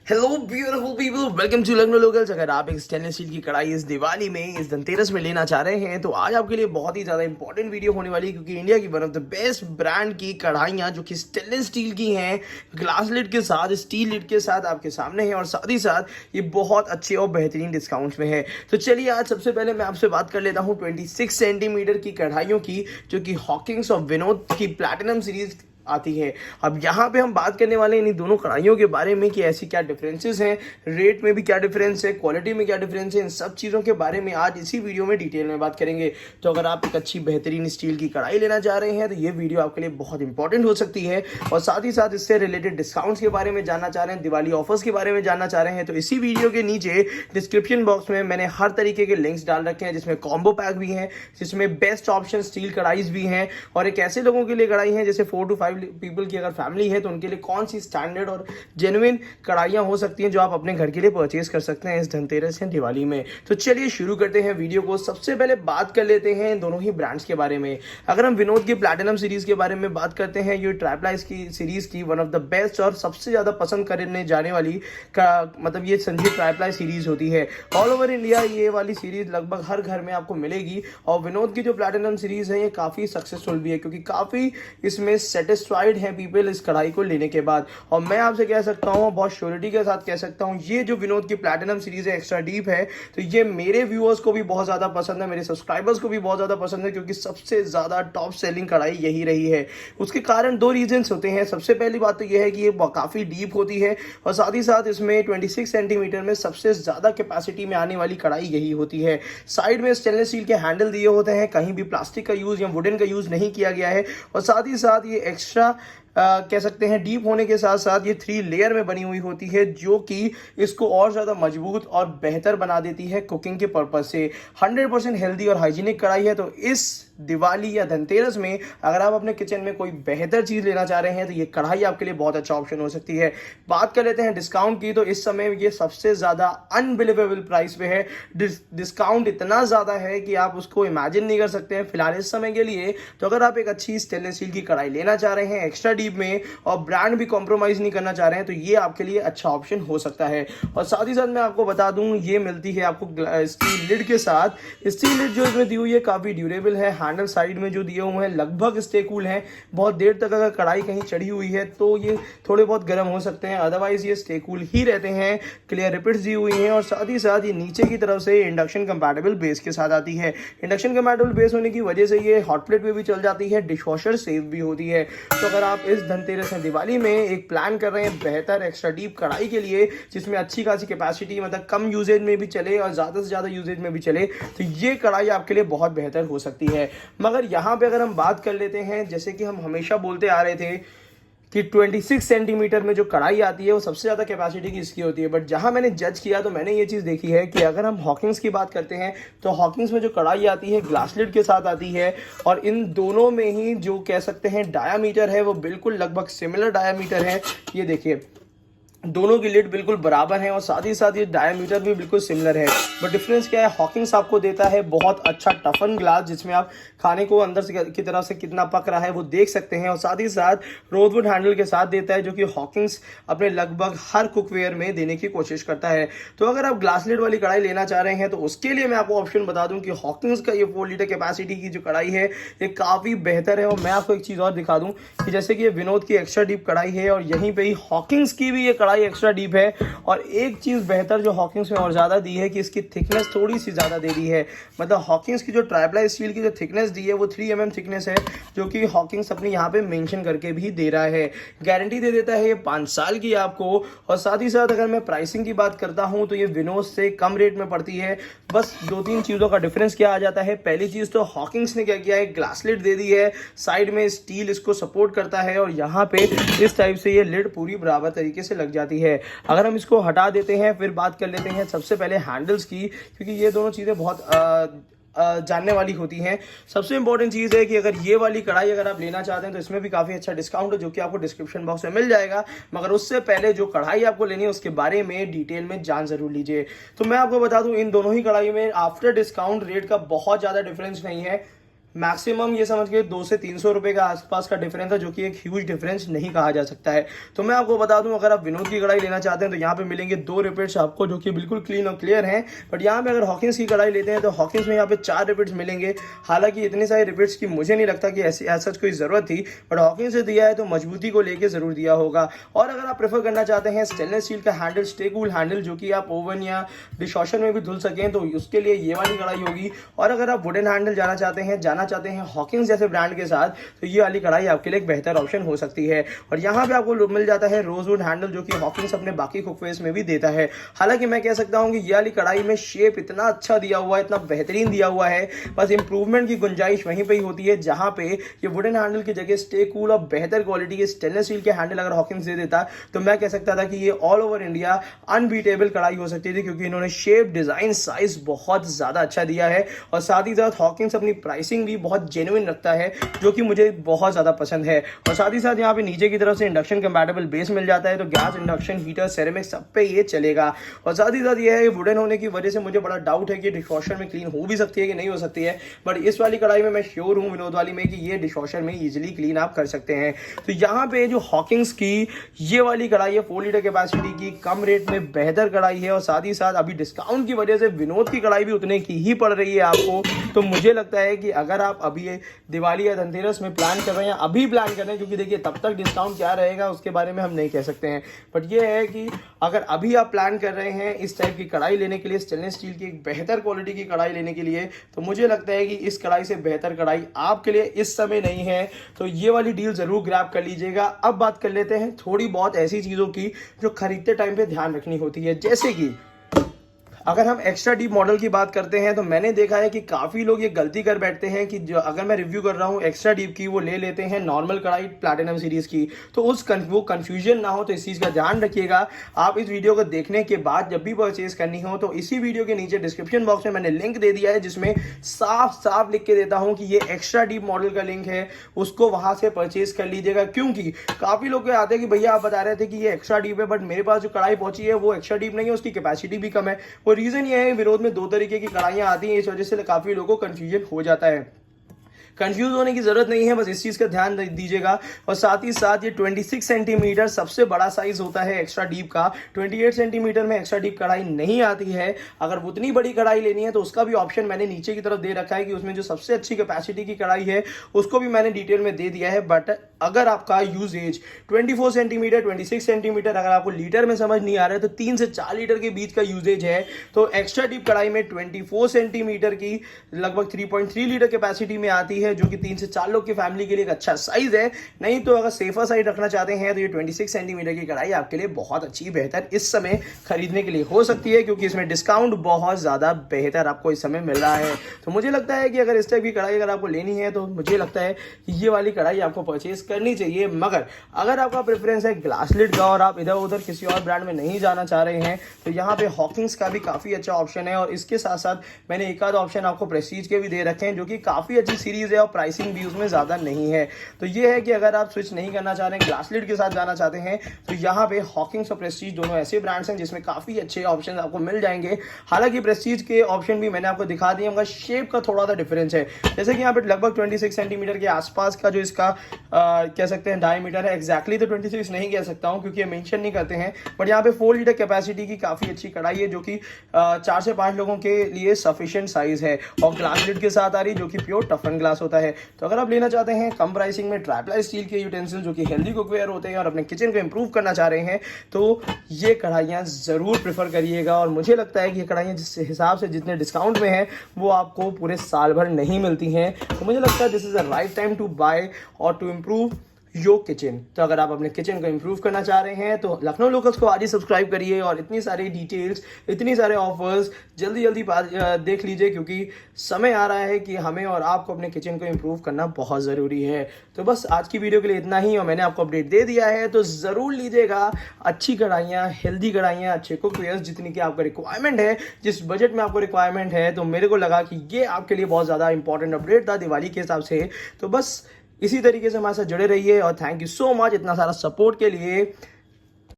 Hello beautiful people, welcome to Lucknow locals. अगर आप एक स्टेनलेस स्टील की कढ़ाई इस दिवाली में, इस धनतेरस में लेना चाह रहे हैं तो आज आपके लिए बहुत ही ज़्यादा इंपॉर्टेंट वीडियो होने वाली है, क्योंकि इंडिया की one of the best brand की कढ़ाइयाँ जो कि स्टेनलेस स्टील की हैं, ग्लास लिड के साथ, स्टील लिड के साथ आपके सामने है, और साथ ही साथ ये बहुत अच्छे और बेहतरीन डिस्काउंट्स में है। तो चलिए आज सबसे पहले मैं आपसे बात कर लेता हूँ 26 सेंटीमीटर की कढ़ाइयों की, जो कि हॉकिंस और विनोद की प्लैटिनम सीरीज आती है। अब यहाँ पे हम बात करने वाले हैं इन दोनों कढ़ाइयों के बारे में कि ऐसी क्या डिफरेंसेस हैं, रेट में भी क्या डिफरेंस है, क्वालिटी में क्या डिफरेंस है, इन सब चीज़ों के बारे में आज इसी वीडियो में डिटेल में बात करेंगे। तो अगर आप एक अच्छी बेहतरीन स्टील की कढ़ाई लेना चाह रहे हैं तो ये वीडियो आपके लिए बहुत इंपॉर्टेंट हो सकती है, और साथ ही साथ इससे रिलेटेड डिस्काउंट्स के बारे में जानना चाह रहे हैं, दिवाली ऑफर्स के बारे में जानना चाह रहे हैं, तो इसी वीडियो के नीचे डिस्क्रिप्शन बॉक्स में मैंने हर तरीके के लिंक्स डाल रखे हैं, जिसमें कॉम्बो पैक भी हैं, जिसमें बेस्ट ऑप्शन स्टील कढ़ाईज भी हैं, और एक ऐसे लोगों के लिए कढ़ाई है जैसे 4 to 5 पीपल की अगर फैमिली है तो उनके लिए कौन सी स्टैंडर्ड और जेन्युइन कढ़ाइयाँ हो सकती हैं जो आप अपने घर के लिए परचेज कर सकते हैं इस धनतेरस या दिवाली में। तो चलिए शुरू करते हैं वीडियो को। सबसे पहले बात कर लेते हैं इन दोनों ही ब्रांड्स के बारे में। अगर हम विनोद की प्लैटिनम सीरीज के बारे में बात करते हैं, ये ट्राइप्लाइज की सीरीज की वन ऑफ द बेस्ट और सबसे ज़्यादा पसंद करने जाने वाली का मतलब ये संजीव ट्राइप्लाई सीरीज होती है। ऑल ओवर इंडिया ये वाली सीरीज लगभग हर घर में आपको मिलेगी, और विनोद की जो प्लैटिनम सीरीज है ये काफ़ी सक्सेसफुल भी है, क्योंकि काफ़ी इसमें सेटिस्फाइड है पीपल इस कढ़ाई को लेने के बाद। और मैं आपसे कह सकता हूँ, बहुत श्योरिटी के साथ कह सकता हूँ, ये जो विनोद की प्लैटिनम सीरीज है एक्स्ट्रा डीप है, तो ये मेरे व्यूअर्स को भी बहुत ज़्यादा पसंद है, मेरे सब्सक्राइबर्स को भी बहुत ज़्यादा पसंद है, क्योंकि सबसे ज़्यादा टॉप सेलिंग कढ़ाई यही रही है। उसके कारण दो रीजंस होते हैं। सबसे पहली बात तो यह है कि ये काफ़ी डीप होती है, और साथ ही साथ इसमें 26 सेंटीमीटर में सबसे ज़्यादा कैपेसिटी में आने वाली कढ़ाई यही होती है। साइड में स्टेनलेस स्टील के हैंडल दिए होते हैं, कहीं भी प्लास्टिक का यूज़ या वुडन का यूज़ नहीं किया गया है, और साथ ही साथ ये एक्स्ट्रा कह सकते हैं डीप होने के साथ साथ ये 3 लेयर में बनी हुई होती है, जो कि इसको और ज़्यादा मजबूत और बेहतर बना देती है कुकिंग के पर्पज़ से। 100% हेल्दी और हाइजीनिक कढ़ाई है। तो इस दिवाली या धनतेरस में अगर आप अपने किचन में कोई बेहतर चीज़ लेना चाह रहे हैं तो ये कढ़ाई आपके लिए बहुत अच्छा ऑप्शन हो सकती है। बात कर लेते हैं डिस्काउंट की, तो इस समय ये सबसे ज़्यादा अनबिलीवेबल प्राइस पे है। डिस्काउंट इतना ज़्यादा है कि आप उसको इमेजिन नहीं कर सकते हैं फिलहाल इस समय के लिए। तो अगर आप एक अच्छी स्टेनलेस स्टील की कढ़ाई लेना चाह रहे हैं एक्स्ट्रा डीप में, और ब्रांड भी कॉम्प्रोमाइज़ नहीं करना चाह रहे हैं, तो ये आपके लिए अच्छा ऑप्शन हो सकता है। और साथ ही साथ मैं आपको बता दूं, ये मिलती है आपको स्टील लिड के साथ। स्टील लिड जो इसमें दी हुई है काफ़ी ड्यूरेबल है। हैंडल साइड में जो दिए हुए हैं लगभग स्टे कूल हैं। बहुत देर तक अगर कढ़ाई कहीं चढ़ी हुई है तो ये थोड़े बहुत गर्म हो सकते हैं, अदरवाइज ये स्टे कूल ही रहते हैं। क्लियर रिपिट्स दी हुई हैं, और साथ ही साथ ये नीचे की तरफ से इंडक्शन कंपैटिबल बेस के साथ आती है। इंडक्शन कंपैटिबल बेस होने की वजह से ये हॉट प्लेट पे भी चल जाती है, डिशवॉशर सेफ भी होती है। तो अगर आप इस धनतेरस या दिवाली में एक प्लान कर रहे हैं बेहतर एक्स्ट्रा डीप कढ़ाई के लिए, जिसमें अच्छी खासी कैपेसिटी मतलब कम यूजेज में भी चले और ज़्यादा से ज़्यादा यूजेज में भी चले, तो ये कढ़ाई आपके लिए बहुत बेहतर हो सकती है। मगर यहाँ पे अगर हम बात कर लेते हैं, जैसे कि हम हमेशा बोलते आ रहे थे कि 26 सेंटीमीटर में जो कढ़ाई आती है वो सबसे ज़्यादा कैपेसिटी की इसकी होती है, बट जहाँ मैंने जज किया तो मैंने ये चीज़ देखी है कि अगर हम हॉकिंस की बात करते हैं तो हॉकिंस में जो कढ़ाई आती है ग्लास लिड के साथ आती है, और इन दोनों में ही जो कह सकते हैं डायामीटर है वो बिल्कुल लगभग सिमिलर डायामीटर है। ये देखिए दोनों की लिड बिल्कुल बराबर है, और साथ ही साथ ये डायमीटर भी बिल्कुल सिमिलर है। बट डिफरेंस क्या है, हॉकिंस आपको देता है बहुत अच्छा टफन ग्लास, जिसमें आप खाने को अंदर से की तरफ से कितना पक रहा है वो देख सकते हैं, और साथ ही साथ रोजवुड हैंडल के साथ देता है, जो कि हॉकिंस अपने लगभग हर कुकवेयर में देने की कोशिश करता है। तो अगर आप ग्लास लिड वाली कढ़ाई लेना चाह रहे हैं तो उसके लिए मैं आपको ऑप्शन बता दूं कि हॉकिंस का ये 4 लीटर कैपेसिटी की जो कढ़ाई है ये काफ़ी बेहतर है। और मैं आपको एक चीज़ और दिखा दूँ कि जैसे कि ये विनोद की एक्स्ट्रा डीप कढ़ाई है, और यहीं पर ही हॉकिंस की भी ये कढ़ाई एक्स्ट्रा डीप है। और एक चीज बेहतर जो हॉकिंस में और ज्यादा दी है कि इसकी थिकनेस थोड़ी सी ज्यादा दे दी है। मतलब हॉकिंस की जो ट्राइप्लाई स्टील की जो थिकनेस दी है वो 3 mm थिकनेस है, जो कि हॉकिंस अपनी यहाँ पे मेंशन करके भी दे रहा है। गारंटी दे देता है ये 5 साल की आपको। और साथ ही साथ अगर मैं प्राइसिंग की बात करता हूँ तो ये विनोद से कम रेट में पड़ती है। बस 2-3 चीज़ों का डिफरेंस क्या आ जाता है। पहली चीज़ तो हॉकिंस ने क्या किया है, ग्लास लिड दे दी है, साइड में स्टील इसको सपोर्ट करता है, और यहाँ पे इस टाइप से ये लिड पूरी बराबर तरीके से लग जाती है। अगर हम इसको हटा देते हैं फिर बात कर लेते हैं सबसे पहले हैंडल्स की, क्योंकि ये दोनों चीज़ें बहुत जानने वाली होती हैं। सबसे इंपॉर्टेंट चीज़ है कि अगर ये वाली कढ़ाई अगर आप लेना चाहते हैं तो इसमें भी काफ़ी अच्छा डिस्काउंट है, जो कि आपको डिस्क्रिप्शन बॉक्स में मिल जाएगा। मगर उससे पहले जो कढ़ाई आपको लेनी है उसके बारे में डिटेल में जान जरूर लीजिए। तो मैं आपको बता दूं, इन दोनों ही कढ़ाई में आफ्टर डिस्काउंट रेट का बहुत ज़्यादा डिफरेंस नहीं है। मैक्सिमम ये समझ के 200 से 300 रुपए का आसपास का डिफरेंस है, जो कि एक ह्यूज डिफरेंस नहीं कहा जा सकता है। तो मैं आपको बता दूं, अगर आप विनोद की कढ़ाई लेना चाहते हैं तो यहाँ पे मिलेंगे 2 रिपीट्स आपको, जो कि बिल्कुल क्लीन और क्लियर हैं। बट यहाँ पे अगर हॉकिंस की कढ़ाई लेते हैं तो हॉकिंस में यहाँ पे 4 रिपीट्स मिलेंगे। हालांकि इतने सारे रिपीट्स की मुझे नहीं लगता कि ऐसी ऐसा कोई जरूरत थी, बट हॉकिंस से दिया है तो मजबूती को लेकर जरूर दिया होगा। और अगर आप प्रेफर करना चाहते हैं स्टेनलेस स्टील का हैंडल, स्टे कूल हैंडल, जो कि आप ओवन या डिशवॉशर में भी धुल सकें, तो उसके लिए ये वाली कढ़ाई होगी। और अगर आप वुडन हैंडल जाना चाहते हैं हॉकिंस जैसे ब्रांड के साथ, तो ये वाली कढ़ाई आपके लिए एक बेहतर ऑप्शन हो सकती है। और यहाँ पे आपको मिल जाता है रोजवुड हैंडल, जो कि हॉकिंस अपने बाकी कुकवेयर्स में भी देता है। हालांकि मैं कह सकता हूँ कि ये वाली कढ़ाई में शेप इतना अच्छा दिया हुआ है, इतना बेहतरीन दिया हुआ है, बस इंप्रूवमेंट की गुंजाइश वहीं पे ही होती है, जहां पे ये वुडन हैंडल की जगह स्टे कूल और बेहतर क्वालिटी के स्टेनलेस स्टील के हैंडल अगर हॉकिंस दे देता तो मैं कह सकता था कि ये ऑल ओवर इंडिया अनबीटेबल कढ़ाई हो सकती थी, क्योंकि इन्होंने शेप, डिजाइन, साइज बहुत ज्यादा अच्छा दिया है। और साथ ही साथ हॉकिंस अपनी प्राइसिंग भी बहुत जेन्युइन रखता है, जो कि मुझे बहुत ज्यादा पसंद है। और साथ ही साथ यहाँ पे नीचे की तरफ से इंडक्शन कंपैटिबल बेस मिल जाता है, तो गैस, इंडक्शन, हीटर, सेरेमिक सब पे ये चलेगा। और साथ ही साथ ये है, वुडन होने की वजह से मुझे बड़ा डाउट है कि डिशवॉशर में क्लीन हो भी सकती है कि नहीं हो सकती है, बट इस वाली कढ़ाई में मैं श्योर हूँ, विनोद वाली में, कि ये डिशवॉशर में इजीली क्लीन आप कर सकते हैं। तो यहाँ पे जो हॉकिंस की ये वाली कढ़ाई है 4 लीटर कैपेसिटी की, कम रेट में बेहतर कढ़ाई है। और साथ ही साथ अभी डिस्काउंट की वजह से विनोद की कढ़ाई भी उतने की ही पड़ रही है आपको। तो मुझे लगता है कि अगर आप अभी दिवाली या धनतेरस में प्लान कर रहे हैं, अभी प्लान कर रहे हैं, क्योंकि देखिए तब तक डिस्काउंट क्या रहेगा उसके बारे में हम नहीं कह सकते हैं, बट ये है कि अगर अभी आप प्लान कर रहे हैं इस टाइप की कढ़ाई लेने के लिए, स्टेनलेस स्टील की एक बेहतर क्वालिटी की कढ़ाई लेने के लिए, तो मुझे लगता है कि इस कढ़ाई से बेहतर कढ़ाई आपके लिए इस समय नहीं है। तो ये वाली डील जरूर ग्रैब कर लीजिएगा। अब बात कर लेते हैं थोड़ी बहुत ऐसी चीजों की जो खरीदते टाइम पे ध्यान रखनी होती है, जैसे कि अगर हम एक्स्ट्रा डीप मॉडल की बात करते हैं तो मैंने देखा है कि काफ़ी लोग ये गलती कर बैठते हैं कि जो अगर मैं रिव्यू कर रहा हूँ एक्स्ट्रा डीप की, वो ले लेते हैं नॉर्मल कढ़ाई प्लैटिनम सीरीज़ की। तो वो कन्फ्यूजन ना हो, तो इस चीज़ का ध्यान रखिएगा। आप इस वीडियो को देखने के बाद जब भी परचेज करनी हो तो इसी वीडियो के नीचे डिस्क्रिप्शन बॉक्स में मैंने लिंक दे दिया है, जिसमें साफ साफ लिख के देता हूँ कि ये एक्स्ट्रा डीप मॉडल का लिंक है, उसको वहाँ से परचेज कर लीजिएगा। क्योंकि काफ़ी लोग आते हैं कि भैया आप बता रहे थे कि ये एक्स्ट्रा डीप है, बट मेरे पास जो कढ़ाई पहुंची है वो एक्स्ट्रा डीप नहीं है, उसकी कैपेसिटी भी कम है। वो रीजन ये है, विरोध में 2 तरीके की कढ़ाइयां आती हैं, इस वजह से काफी लोगों को कंफ्यूजन हो जाता है। कंफ्यूज होने की जरूरत नहीं है, बस इस चीज का ध्यान दीजिएगा। और साथ ही साथ ये 26 सेंटीमीटर सबसे बड़ा साइज होता है एक्स्ट्रा डीप का। 28 सेंटीमीटर में एक्स्ट्रा डीप कढ़ाई नहीं आती है। अगर उतनी बड़ी कढ़ाई लेनी है तो उसका भी ऑप्शन मैंने नीचे की तरफ दे रखा है, कि उसमें जो सबसे अच्छी कैपेसिटी की कढ़ाई है उसको भी मैंने डिटेल में दे दिया है। बट अगर आपका यूजेज 24 सेंटीमीटर, 26 सेंटीमीटर, अगर आपको लीटर में समझ नहीं आ रहा है, तो 3 से 4 लीटर के बीच का यूजेज है, तो एक्स्ट्रा डीप कढ़ाई में 24 सेंटीमीटर की लगभग 3.3 लीटर कैपेसिटी में आती है, जो कि 3 से 4 लोग की फैमिली के लिए एक अच्छा साइज है। नहीं तो अगर सेफर साइड रखना चाहते हैं तो ये 26 सेंटीमीटर की कढ़ाई आपके लिए बहुत अच्छी, बेहतर इस समय खरीदने के लिए हो सकती है, क्योंकि इसमें डिस्काउंट बहुत ज्यादा बेहतर आपको इस समय मिल रहा है। तो मुझे लगता है कि अगर इस टाइप की कढ़ाई अगर आपको लेनी है तो मुझे लगता है कि ये वाली कढ़ाई आपको परचेज करनी चाहिए। मगर अगर आपका प्रेफरेंस है ग्लास लिड का और आप इधर उधर किसी और ब्रांड में नहीं जाना चाह रहे हैं, तो यहाँ पे हॉकिंस का भी काफी अच्छा ऑप्शन है। और इसके साथ साथ मैंने एक आध ऑप्शन आपको प्रेस्टीज के भी दे रखे हैं, जो कि काफी अच्छी सीरीज है और प्राइसिंग भी उसमें ज्यादा नहीं है। तो ये है कि अगर आप स्विच नहीं करना चाह रहे हैं, ग्लास लिड के साथ जाना चाहते हैं, तो यहाँ पे हॉकिंस और प्रेस्टीज दोनों ऐसे ब्रांड्स हैं जिसमें काफी अच्छे ऑप्शन आपको मिल जाएंगे। हालांकि प्रेस्टीज के ऑप्शन भी मैंने आपको दिखा दिए, मगर शेप का थोड़ा सा डिफरेंस है। जैसे कि यहाँ पे लगभग 26 सेंटीमीटर के आसपास का जो इसका कह सकते हैं डायमीटर है, एग्जैक्टली तो 26 नहीं कह सकता हूँ क्योंकि ये मेंशन नहीं करते हैं, बट यहाँ पे 4 लीटर कैपेसिटी की काफी अच्छी कढ़ाई है, जो कि 4 से 5 लोगों के लिए सफिशिएंट साइज है। और ग्लास लिड के साथ आ रही, जो कि प्योर टफन ग्लास होता है। तो अगर आप लेना चाहते हैं कम प्राइसिंग में ट्राइप्लाई स्टील के यूटेंसिल, जो कि हेल्दी कुकवेयर होते हैं और अपने किचन को इंप्रूव करना चाह रहे हैं, तो ये कढ़ाइयाँ जरूर प्रेफर करिएगा। और मुझे लगता है कि ये कढ़ाइयाँ जिस हिसाब से जितने डिस्काउंट में है वो आपको पूरे साल भर नहीं मिलती हैं। तो मुझे लगता है this is the right time to buy और टू इम्प्रूव योर किचन। तो अगर आप अपने किचन को इंप्रूव करना चाह रहे हैं तो लखनऊ लोकल्स को आज ही सब्सक्राइब करिए, और इतनी सारी डिटेल्स, इतनी सारे ऑफर्स जल्दी जल्दी देख लीजिए, क्योंकि समय आ रहा है कि हमें और आपको अपने किचन को इंप्रूव करना बहुत ज़रूरी है। तो बस आज की वीडियो के लिए इतना ही, और मैंने आपको अपडेट दे दिया है। तो ज़रूर लीजिएगा अच्छी कढ़ाइयाँ, हेल्दी कढ़ाइयाँ, अच्छे कुकवेयर्स, जितनी की आपका रिक्वायरमेंट है, जिस बजट में आपको रिक्वायरमेंट है। तो मेरे को लगा कि ये आपके लिए बहुत ज़्यादा इंपॉर्टेंट अपडेट था दिवाली के हिसाब से। तो बस इसी तरीके से हमारे साथ जुड़े रहिए, और थैंक यू सो मच इतना सारा सपोर्ट के लिए।